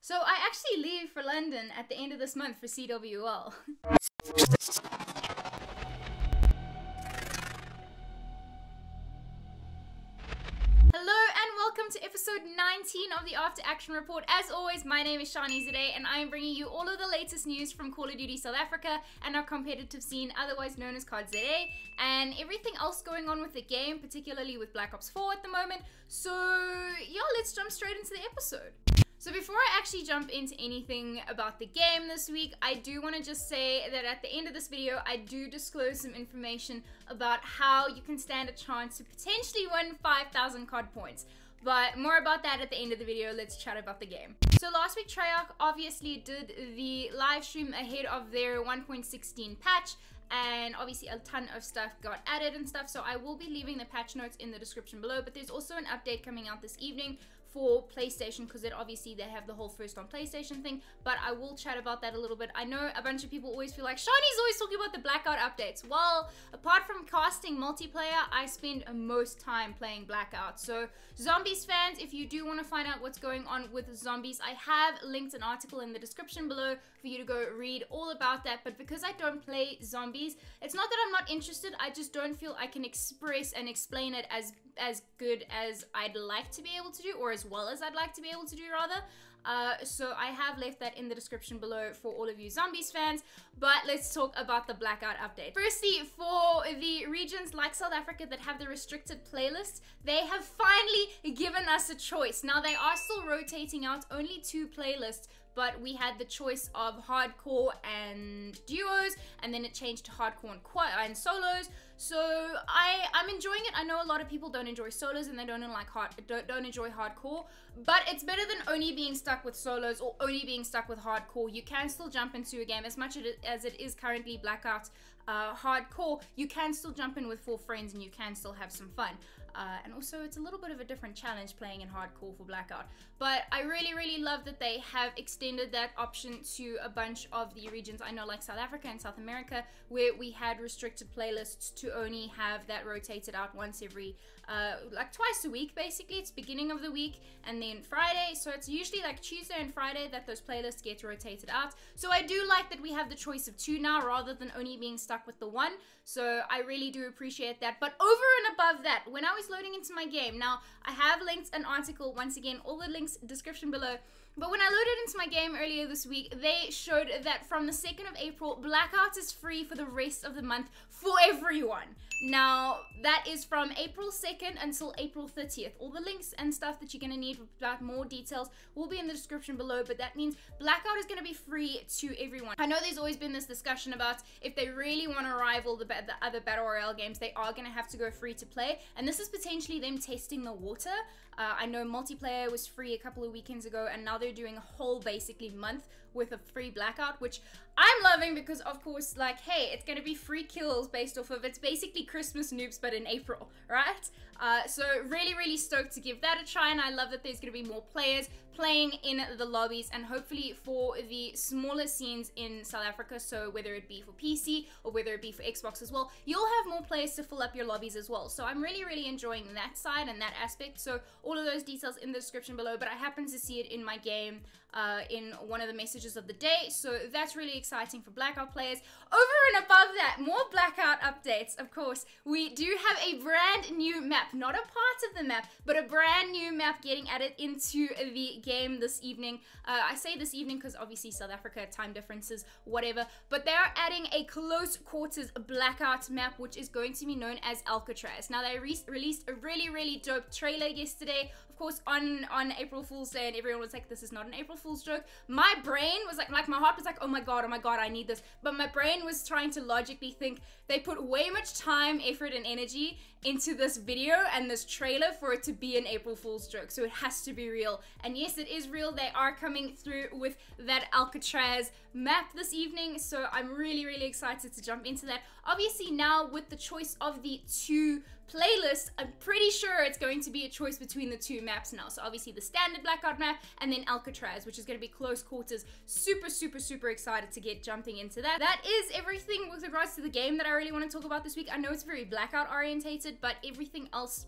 So I actually leave for London at the end of this month for CWL. Hello and welcome to episode 19 of the After Action Report. As always, my name is Shani today and I am bringing you all of the latest news from Call of Duty South Africa and our competitive scene, otherwise known as CODZA, and everything else going on with the game, particularly with Black Ops 4 at the moment. So yeah, let's jump straight into the episode. So before I actually jump into anything about the game this week, I do want to just say that at the end of this video, I do disclose some information about how you can stand a chance to potentially win 5,000 COD points. But more about that at the end of the video. Let's chat about the game. So last week, Treyarch obviously did the live stream ahead of their 1.16 patch, and obviously a ton of stuff got added and stuff, so I will be leaving the patch notes in the description below. But there's also an update coming out this evening for PlayStation, because obviously they have the whole first on PlayStation thing, but I will chat about that a little bit. I know a bunch of people always feel like Shani's always talking about the Blackout updates. Well, apart from casting multiplayer, I spend most time playing Blackout. So Zombies fans, if you do want to find out what's going on with Zombies, I have linked an article in the description below for you to go read all about that. But because I don't play Zombies, it's not that I'm not interested, I just don't feel I can express and explain it as good as I'd like to be able to do, or as well as I'd like to be able to do, rather. So I have left that in the description below for all of you Zombies fans. But let's talk about the Blackout update. Firstly, for the regions like South Africa that have the restricted playlists, they have finally given us a choice. Now, they are still rotating out only 2 playlists, but we had the choice of hardcore and duos, and then it changed to hardcore and solos. So I'm enjoying it. I know a lot of people don't enjoy solos and they don't enjoy hardcore, but it's better than only being stuck with solos or only being stuck with hardcore. You can still jump into a game as much as it is currently Blackout hardcore. You can still jump in with 4 friends and you can still have some fun. And also, it's a little bit of a different challenge playing in hardcore for Blackout. But I really love that they have extended that option to a bunch of the regions. I know, like South Africa and South America, where we had restricted playlists to only have that rotated out once every, like twice a week, basically. It's beginning of the week and then Friday. So it's usually like Tuesday and Friday that those playlists get rotated out. So I do like that we have the choice of 2 now rather than only being stuck with the 1. So I really do appreciate that. But over and above that, when I was loading into my game, now I have linked an article, once again, all the links description below, but when I loaded into my game earlier this week, they showed that from the 2nd of April, Blackout is free for the rest of the month for everyone. Now, that is from April 2nd until April 30th. All the links and stuff that you're going to need about more details will be in the description below, but that means Blackout is going to be free to everyone. I know there's always been this discussion about if they really want to rival the other Battle Royale games, they are going to have to go free to play, and this is potentially them testing the water. I know multiplayer was free a couple of weekends ago, and now they're doing a whole basically month with a free Blackout, which I'm loving because, of course, like, hey, it's gonna be free kills based off of, it's basically Christmas noobs but in April, right? So really stoked to give that a try, and I love that there's gonna be more players playing in the lobbies, and hopefully for the smaller scenes in South Africa, so whether it be for PC or whether it be for Xbox as well, you'll have more players to fill up your lobbies as well. So I'm really enjoying that side and that aspect. So all of those details in the description below, but I happen to see it in my game in one of the messages of the day, so that's really exciting for Blackout players. Over and above that, more Blackout updates. Of course, we do have a brand new map, not a part of the map, but a brand new map getting added into the game this evening. I say this evening because obviously South Africa, time differences, whatever, but they are adding a close quarters Blackout map, which is going to be known as Alcatraz. Now, they released a really dope trailer yesterday, of course, on April Fool's Day, and everyone was like, this is not an April Fool's joke. My brain was like my heart was like, oh my god, I need this. But my brain was trying to logically think they put way much time, effort, and energy into this video and this trailer for it to be an April Fool's joke, so it has to be real. And yes, it is real. They are coming through with that Alcatraz map this evening, so I'm really excited to jump into that. Obviously, now with the choice of the 2 playlists, I'm pretty sure it's going to be a choice between the 2 maps now. So obviously the standard Blackout map and then Alcatraz, which is going to be close quarters. Super excited to get jumping into that. That is everything with regards to the game that I really want to talk about this week. I know it's very Blackout orientated, but everything else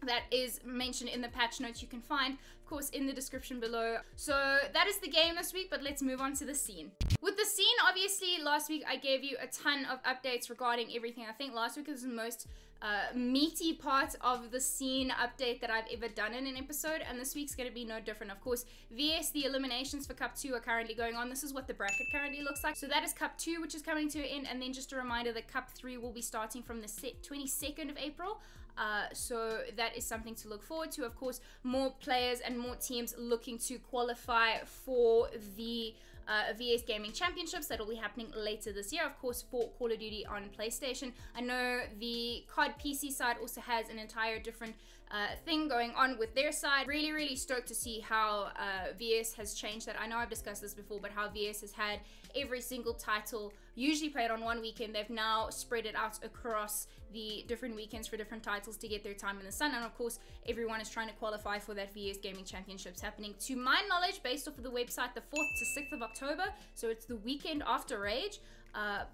that is mentioned in the patch notes you can find, of course, in the description below. So that is the game this week, but let's move on to the scene. With the scene, obviously, last week I gave you a ton of updates regarding everything. I think last week was the most meaty part of the scene update that I've ever done in an episode, and this week's going to be no different. Of course, VS, the eliminations for Cup 2 are currently going on. This is what the bracket currently looks like. So that is Cup 2, which is coming to an end, and then just a reminder that Cup 3 will be starting from the 22nd of April. So that is something to look forward to. Of course, more players and more teams looking to qualify for the VS Gaming Championships that will be happening later this year, of course, for Call of Duty on PlayStation. I know the COD PC side also has an entire different thing going on with their side. Really stoked to see how VS has changed that. I know I've discussed this before, but how VS has had every single title usually played on one weekend. They've now spread it out across the different weekends for different titles to get their time in the sun, and of course everyone is trying to qualify for that VS Gaming Championships happening, to my knowledge, based off of the website, the 4th to 6th of October, so it's the weekend after Rage.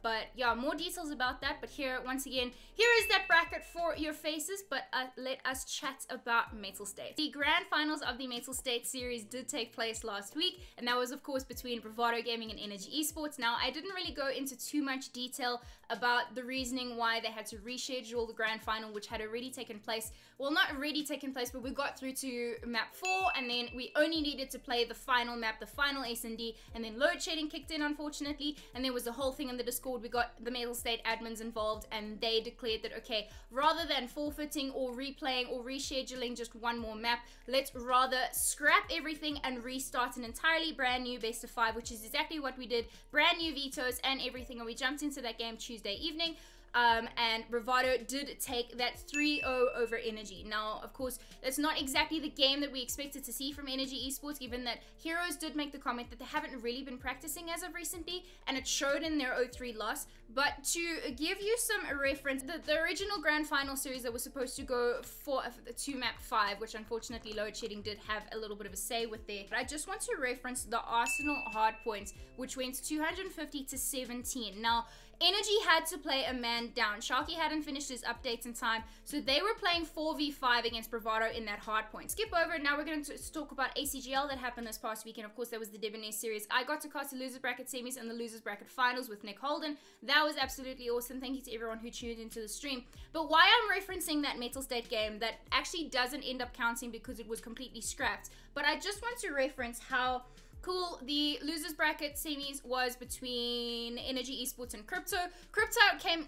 But yeah, more details about that. But here, once again, here is that bracket for your faces. But let us chat about Metal State. The grand finals of the Metal State series did take place last week, and that was, of course, between Bravado Gaming and Energy Esports. Now, I didn't really go into too much detail about the reasoning why they had to reschedule the grand final, which had already taken place. Well, not already taken place, but we got through to map 4, and then we only needed to play the final map, the final S&D, and then load shedding kicked in, unfortunately, and there was a whole thing in the Discord. We got the Metal State admins involved, and they declared that, okay, rather than forfeiting or replaying or rescheduling just one more map, let's rather scrap everything and restart an entirely brand new best of 5, which is exactly what we did. Brand new vetoes and everything, and we jumped into that game Tuesday evening. And Bravado did take that 3-0 over Energy. Now, of course, that's not exactly the game that we expected to see from Energy Esports, given that Heroes did make the comment that they haven't really been practicing as of recently, and it showed in their 0-3 loss. But to give you some reference, the original Grand Final series that was supposed to go for to map 5, which unfortunately load shedding did have a little bit of a say with there. But I just want to reference the Arsenal hardpoints, which went 250 to 17. Now, Energy had to play a man down. Sharky hadn't finished his updates in time, so they were playing 4v5 against Bravado in that hardpoint. Skip over, now we're going to talk about ACGL that happened this past weekend. Of course, there was the Debonair series. I got to cast the Losers Bracket semis and the Losers Bracket finals with Nick Holden. That was absolutely awesome. Thank you to everyone who tuned into the stream. But why I'm referencing that Metal State game that actually doesn't end up counting because it was completely scrapped, but I just want to reference how cool the Losers Bracket semis was between Energy Esports and Crypto. Crypto came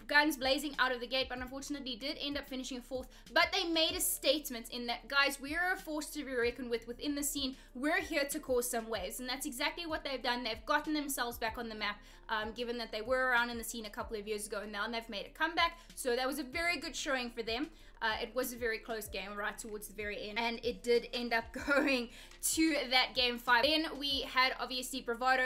guns blazing out of the gate, but unfortunately did end up finishing 4th. But they made a statement in that, guys, we are a force to be reckoned with within the scene. We're here to cause some waves, and that's exactly what they've done. They've gotten themselves back on the map, given that they were around in the scene a couple of years ago, and now they've made a comeback. So that was a very good showing for them. It was a very close game right towards the very end, and it did end up going to that game 5. Then we had obviously Bravado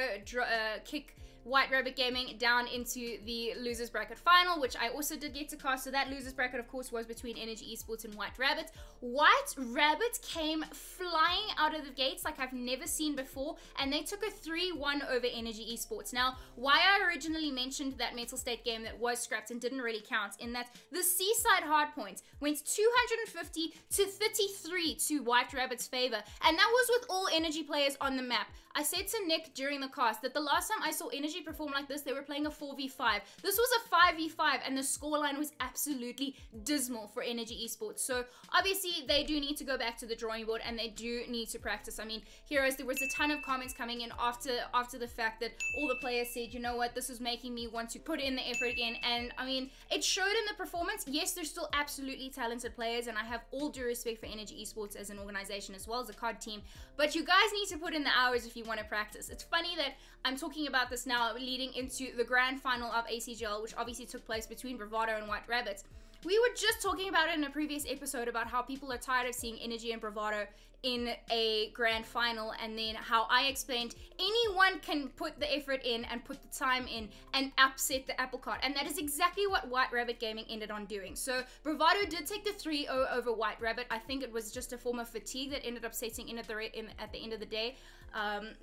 kick White Rabbit Gaming down into the Losers Bracket final, which I also did get to cast. So that Losers Bracket, of course, was between Energy Esports and White Rabbit. White Rabbit came flying out of the gates like I've never seen before, and they took a 3-1 over Energy Esports. Now, why I originally mentioned that Metal State game that was scrapped and didn't really count, in that the Seaside hardpoint went 250 to 33 to White Rabbit's favor, and that was with all Energy players on the map. I said to Nick during the cast that the last time I saw Energy perform like this, they were playing a 4v5. This was a 5v5, and the scoreline was absolutely dismal for Energy Esports. So obviously they do need to go back to the drawing board, and they do need to practice. I mean, Heroes, there was a ton of comments coming in after the fact that all the players said, you know what, this is making me want to put in the effort again. And I mean, it showed in the performance. Yes, they're still absolutely talented players, and I have all due respect for Energy Esports as an organization as well as a COD team, but you guys need to put in the hours if you want to practice. It's funny that I'm talking about this now leading into the grand final of ACGL, which obviously took place between Bravado and White Rabbit. We were just talking about it in a previous episode about how people are tired of seeing Energy and Bravado in a grand final, and then how I explained anyone can put the effort in and put the time in and upset the apple cart, and that is exactly what White Rabbit Gaming ended on doing. So Bravado did take the 3-0 over White Rabbit. I think it was just a form of fatigue that ended up setting in at the end of the day.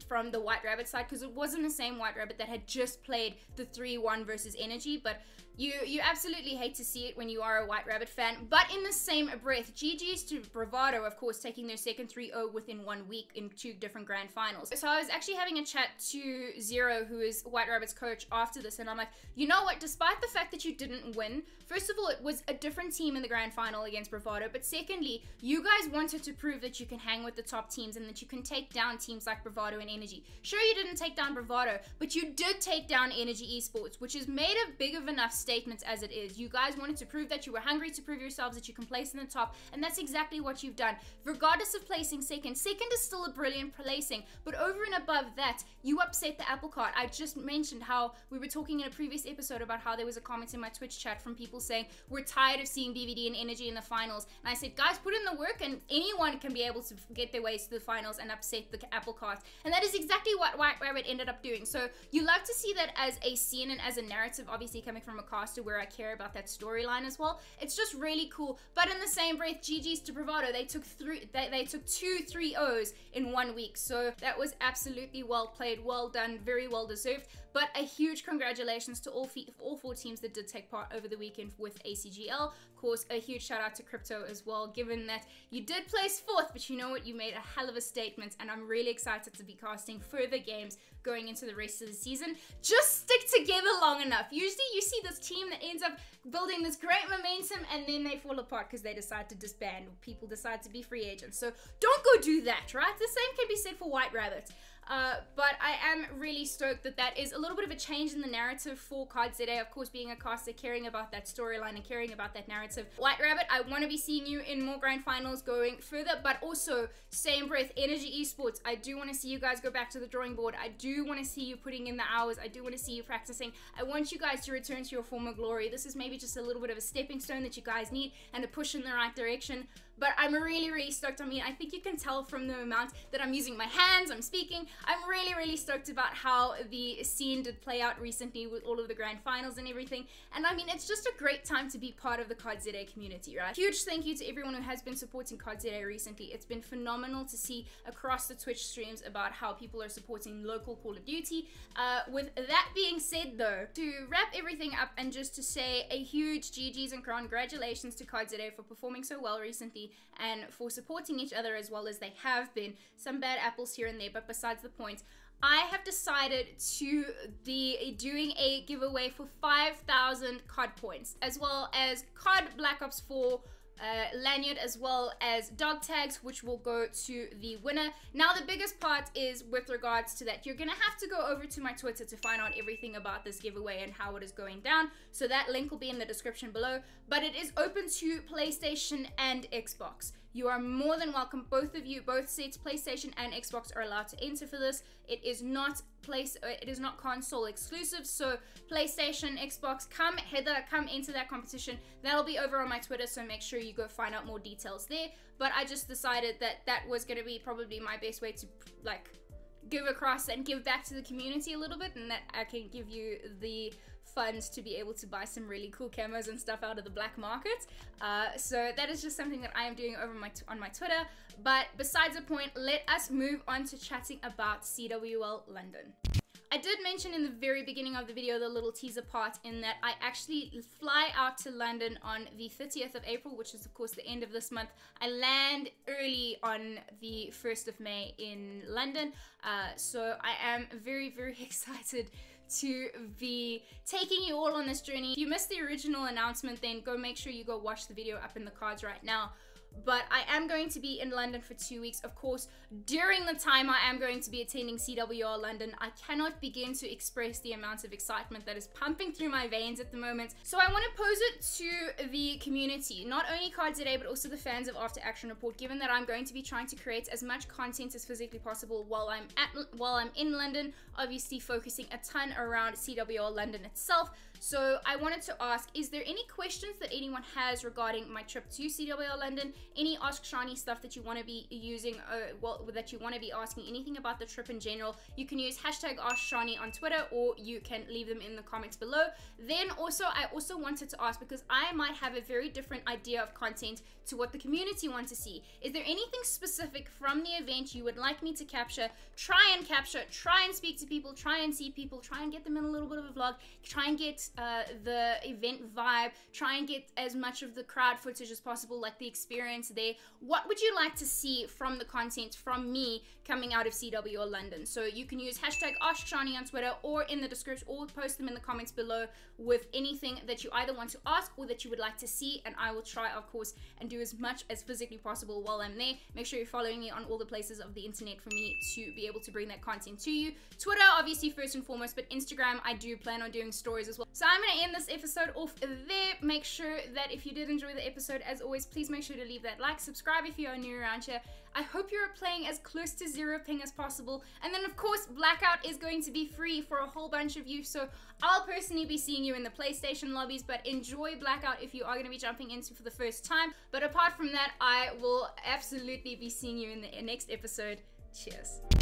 from the White Rabbit side, because it wasn't the same White Rabbit that had just played the 3-1 versus Energy, but you absolutely hate to see it when you are a White Rabbit fan. But in the same breath, GG's to Bravado, of course, taking their second 3-0 within 1 week in 2 different grand finals. So I was actually having a chat to Zero, who is White Rabbit's coach, after this, and I'm like, you know what, despite the fact that you didn't win, first of all, it was a different team in the grand final against Bravado, but secondly, you guys wanted to prove that you can hang with the top teams and that you can take down teams like Bravado and Energy. Sure, you didn't take down Bravado, but you did take down Energy Esports, which is made a big of enough statements as it is. You guys wanted to prove that you were hungry to prove yourselves that you can place in the top, and that's exactly what you've done. Regardless of placing second is still a brilliant placing, but over and above that, you upset the apple cart. I just mentioned how we were talking in a previous episode about how there was a comment in my Twitch chat from people saying we're tired of seeing BVD and Energy in the finals, and I said, guys, put in the work and anyone can be able to get their ways to the finals and upset the apple cart, and that is exactly what White Rabbit ended up doing. So you love to see that as a scene and as a narrative, obviously coming from a caster where I care about that storyline as well. It's just really cool. But in the same breath, GG's to Bravado, they took 2 3-0s in 1 week. So that was absolutely well played, well done, very well deserved. But a huge congratulations to all 4 teams that did take part over the weekend with ACGL. Of course, a huge shout out to Crypto as well, given that you did place 4th, but you know what, you made a hell of a statement, and I'm really excited to be casting further games going into the rest of the season. Just stick together long enough. Usually you see this team that ends up building this great momentum and then they fall apart because they decide to disband or people decide to be free agents. So don't go do that, right? The same can be said for White Rabbit. But I am really stoked that that is a little bit of a change in the narrative for CODZA. Of course, being a caster, caring about that storyline and caring about that narrative. White Rabbit, I want to be seeing you in more grand finals going further, but also, same breath, Energy Esports, I do want to see you guys go back to the drawing board. I do want to see you putting in the hours. I do want to see you practicing. I want you guys to return to your former glory. This is maybe just a little bit of a stepping stone that you guys need and a push in the right direction. But I'm really, really stoked. I mean, I think you can tell from the amount that I'm using my hands, I'm speaking. I'm really, really stoked about how the scene did play out recently with all of the grand finals and everything. And I mean, it's just a great time to be part of the CODZA community, right? Huge thank you to everyone who has been supporting CODZA recently. It's been phenomenal to see across the Twitch streams about how people are supporting local Call of Duty. With that being said though, to wrap everything up and just to say a huge GG's and congratulations to CODZA for performing so well recently and for supporting each other as well as they have been. Some bad apples here and there, but besides the point, I have decided to be doing a giveaway for 5,000 COD points, as well as COD Black Ops 4 lanyard, as well as dog tags, which will go to the winner. Now the biggest part is with regards to that, you're gonna have to go over to my Twitter to find out everything about this giveaway and how it is going down, so that link will be in the description below. But it is open to PlayStation and Xbox. You are more than welcome, both of you, both sets, PlayStation and Xbox, are allowed to enter for this. It is not console exclusive, so PlayStation, Xbox, come enter that competition. That'll be over on my Twitter, so make sure you go find out more details there. But I just decided that that was going to be probably my best way to like give across and give back to the community a little bit, and that I can give you the funds to be able to buy some really cool camos and stuff out of the black market. So that is just something that I am doing over on my Twitter. But besides the point, let us move on to chatting about CWL London. I did mention in the very beginning of the video, the little teaser part, in that I actually fly out to London on the 30th of April, which is of course the end of this month. I land early on the 1st of May in London. So I am very, very excited to be taking you all on this journey. If you missed the original announcement, then go make sure you go watch the video up in the cards right now. But I am going to be in London for 2 weeks. Of course, during the time I am going to be attending CWR London, I cannot begin to express the amount of excitement that is pumping through my veins at the moment. So I want to pose it to the community, not only CODZA, but also the fans of After Action Report, given that I'm going to be trying to create as much content as physically possible while I'm in London, obviously focusing a ton around CWR London itself. So I wanted to ask, is there any questions that anyone has regarding my trip to CWL London? Any Ask Shani stuff that you want to be using, that you want to be asking, anything about the trip in general? You can use hashtag Ask Shani on Twitter, or you can leave them in the comments below. Then also, I also wanted to ask, because I might have a very different idea of content to what the community want to see. Is there anything specific from the event you would like me to capture? Try and speak to people, try and see people, try and get them in a little bit of a vlog, try and get the event vibe, try and get as much of the crowd footage as possible, like the experience there. What would you like to see from the content from me coming out of CWL London? So you can use hashtag Ask Shani on Twitter, or in the description, or post them in the comments below with anything that you either want to ask or that you would like to see, and I will try, of course, and do as much as physically possible while I'm there. Make sure you're following me on all the places of the internet for me to be able to bring that content to you. Twitter, obviously, first and foremost, but Instagram, I do plan on doing stories as well. So I'm going to end this episode off there. Make sure that if you did enjoy the episode, as always, please make sure to leave that like, subscribe if you are new around here. I hope you're playing as close to 0 ping as possible. And then, of course, Blackout is going to be free for a whole bunch of you, so I'll personally be seeing you in the PlayStation lobbies, but enjoy Blackout if you are going to be jumping into for the first time. But apart from that, I will absolutely be seeing you in the next episode. Cheers.